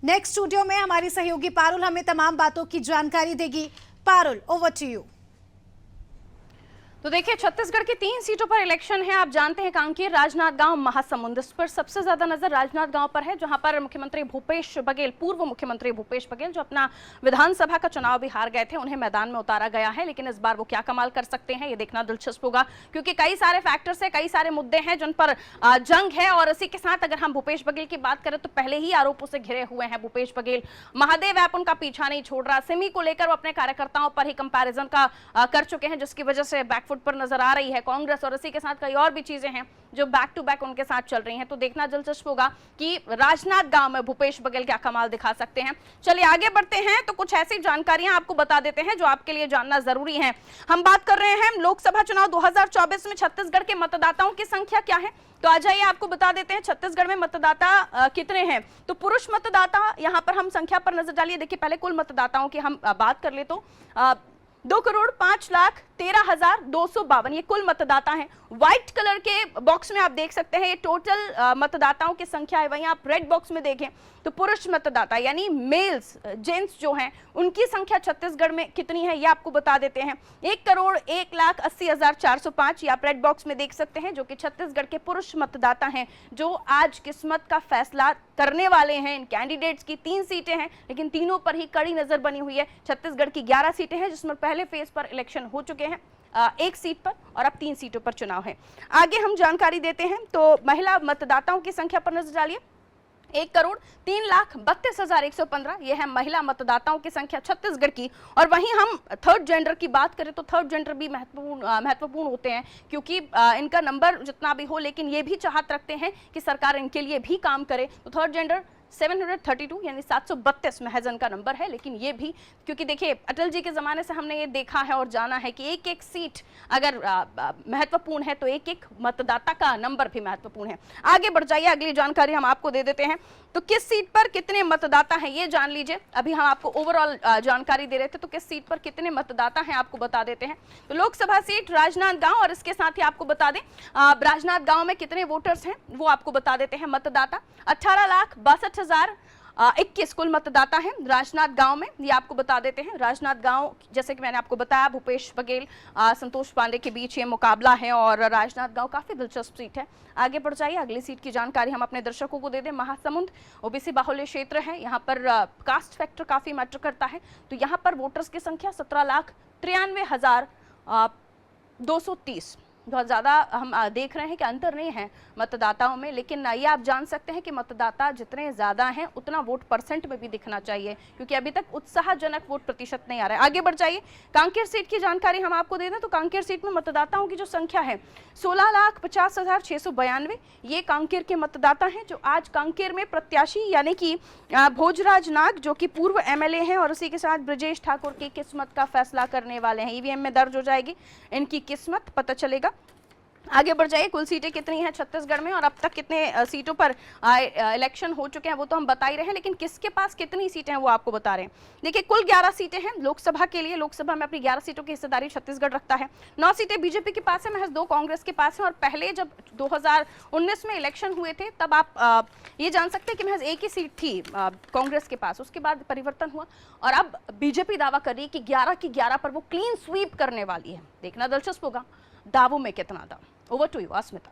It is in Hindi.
नेक्स्ट स्टूडियो में हमारी सहयोगी पारुल हमें तमाम बातों की जानकारी देगी। Parul, over to you. तो देखिए, छत्तीसगढ़ की 3 सीटों पर इलेक्शन है। आप जानते हैं कांकेर, राजनांदगांव, महासमुंद। इस पर सबसे ज्यादा नजर राजनांदगांव पर है, जहां पर मुख्यमंत्री भूपेश बघेल, पूर्व मुख्यमंत्री भूपेश बघेल, जो अपना विधानसभा का चुनाव भी हार गए थे, उन्हें मैदान में उतारा गया है। लेकिन इस बार वो क्या कमाल कर सकते हैं, ये देखना दिलचस्प होगा, क्योंकि कई सारे फैक्टर्स है, कई सारे मुद्दे हैं जिन पर जंग है। और इसी के साथ अगर हम भूपेश बघेल की बात करें तो पहले ही आरोपों से घिरे हुए हैं भूपेश बघेल। महादेव ऐप उनका पीछा नहीं छोड़ रहा। सिमी को लेकर वो अपने कार्यकर्ताओं पर ही कंपैरिजन का कर चुके हैं, जिसकी वजह से बैकफुट पर नजर आ रही है कांग्रेस। और इसी के साथ कई और भी चीजें हैं जो बैक टू बैक उनके साथ चल रही हैं। तो देखना दिलचस्प होगा कि राजनांदगांव में भूपेश बघेल क्या कमाल दिखा सकते हैं। चलिए आगे बढ़ते हैं, तो कुछ ऐसी जानकारियां आपको बता देते हैं जो आपके लिए जानना जरूरी है। हम बात कर रहे हैं लोकसभा चुनाव 2024 में छत्तीसगढ़ के मतदाताओं की संख्या क्या है। तो आ जाइए, आपको बता देते हैं छत्तीसगढ़ में मतदाता कितने हैं। तो पुरुष मतदाता, यहां पर हम संख्या पर नजर डालिए। देखिए, पहले कुल मतदाताओं की हम बात कर ले तो 2,05,13,252 ये कुल मतदाता हैं। व्हाइट कलर के बॉक्स में आप देख सकते हैं ये टोटल मतदाताओं की संख्या है। वहीं आप रेड बॉक्स में देखें तो पुरुष मतदाता यानी मेल्स, जेंट्स जो हैं, उनकी संख्या छत्तीसगढ़ में कितनी है ये आपको बता देते हैं। 1,01,80,405 ये आप रेड बॉक्स में देख सकते हैं, जो कि छत्तीसगढ़ के पुरुष मतदाता हैं, जो आज किस्मत का फैसला करने वाले हैं। इन कैंडिडेट्स की 3 सीटें हैं, लेकिन तीनों पर ही कड़ी नजर बनी हुई है। छत्तीसगढ़ की 11 सीटें हैं, जिसमें पहले फेज पर इलेक्शन हो चुके हैं 1 सीट पर, और अब 3 सीटों पर चुनाव है। आगे हम जानकारी देते हैं, तो महिला मतदाताओं की संख्या पर नजर डालिए। 1,03,32,115 ये है महिला मतदाताओं की संख्या छत्तीसगढ़ की। और वहीं हम थर्ड जेंडर की बात करें तो थर्ड जेंडर भी महत्वपूर्ण होते हैं, क्योंकि इनका नंबर जितना भी हो, लेकिन ये भी चाहत रखते हैं कि सरकार इनके लिए भी काम करे। तो थर्ड जेंडर 732 यानी 732 महजन का नंबर है। लेकिन ये भी, क्योंकि देखिए अटल जी के ज़माने से हमने ये देखा है और जाना है कि एक एक सीट अगर महत्वपूर्ण है तो एक एक मतदाता का नंबर भी महत्वपूर्ण है। आगे बढ़ जाइए, अगली जानकारी हम आपको दे देते हैं। तो किस सीट पर कितने मतदाता हैं ये जान लीजिए। अभी हम आपको ओवरऑल जानकारी दे रहे थे, तो किस सीट पर कितने मतदाता हैं आपको बता देते हैं। तो लोकसभा सीट राजनांदगांव, और इसके साथ ही आपको बता दें राजनांदगांव में कितने वोटर्स हैं वो आपको बता देते हैं। मतदाता 18,62,021 कुल मतदाता हैं राजनांदगांव में, ये आपको बता देते हैं। राजनांदगांव, जैसे कि मैंने आपको बताया, भूपेश बघेल संतोष पांडे के बीच ये मुकाबला है, और राजनांदगांव काफी दिलचस्प सीट है। आगे बढ़ जाइए, अगली सीट की जानकारी हम अपने दर्शकों को दे दें। महासमुंद ओबीसी बाहुल्य क्षेत्र है, यहाँ पर कास्ट फैक्टर काफी मैटर करता है। तो यहाँ पर वोटर्स की संख्या 17,93,230। बहुत ज़्यादा हम देख रहे हैं कि अंतर नहीं है मतदाताओं में, लेकिन ये आप जान सकते हैं कि मतदाता जितने ज़्यादा हैं उतना वोट परसेंट में भी दिखना चाहिए, क्योंकि अभी तक उत्साहजनक वोट प्रतिशत नहीं आ रहा है। आगे बढ़ जाइए, कांकेर सीट की जानकारी हम आपको दे दें। तो कांकेर सीट में मतदाताओं की जो संख्या है 16,50,692 ये कांकेर के मतदाता हैं, जो आज कांकेर में प्रत्याशी यानी कि भोजराज नाग, जो कि पूर्व एमएलए हैं, और उसी के साथ ब्रजेश ठाकुर की किस्मत का फैसला करने वाले हैं। ईवीएम में दर्ज हो जाएगी इनकी किस्मत, पता चलेगा। आगे बढ़ जाइए, कुल सीटें कितनी हैं छत्तीसगढ़ में और अब तक कितने सीटों पर इलेक्शन हो चुके हैं वो तो हम बता ही रहे हैं, लेकिन किसके पास कितनी सीटें हैं वो आपको बता रहे हैं। देखिए, कुल 11 सीटें हैं लोकसभा के लिए। लोकसभा में अपनी 11 सीटों की हिस्सेदारी छत्तीसगढ़ रखता है। 9 सीटें बीजेपी के पास है, महज 2 कांग्रेस के पास है। और पहले जब 2019 में इलेक्शन हुए थे तब आप ये जान सकते हैं कि महज 1 ही सीट थी कांग्रेस के पास। उसके बाद परिवर्तन हुआ और अब बीजेपी दावा कर रही है कि 11 की 11 पर वो क्लीन स्वीप करने वाली है। देखना दिलचस्प होगा दावों में कितना दम। Over to you Asmita.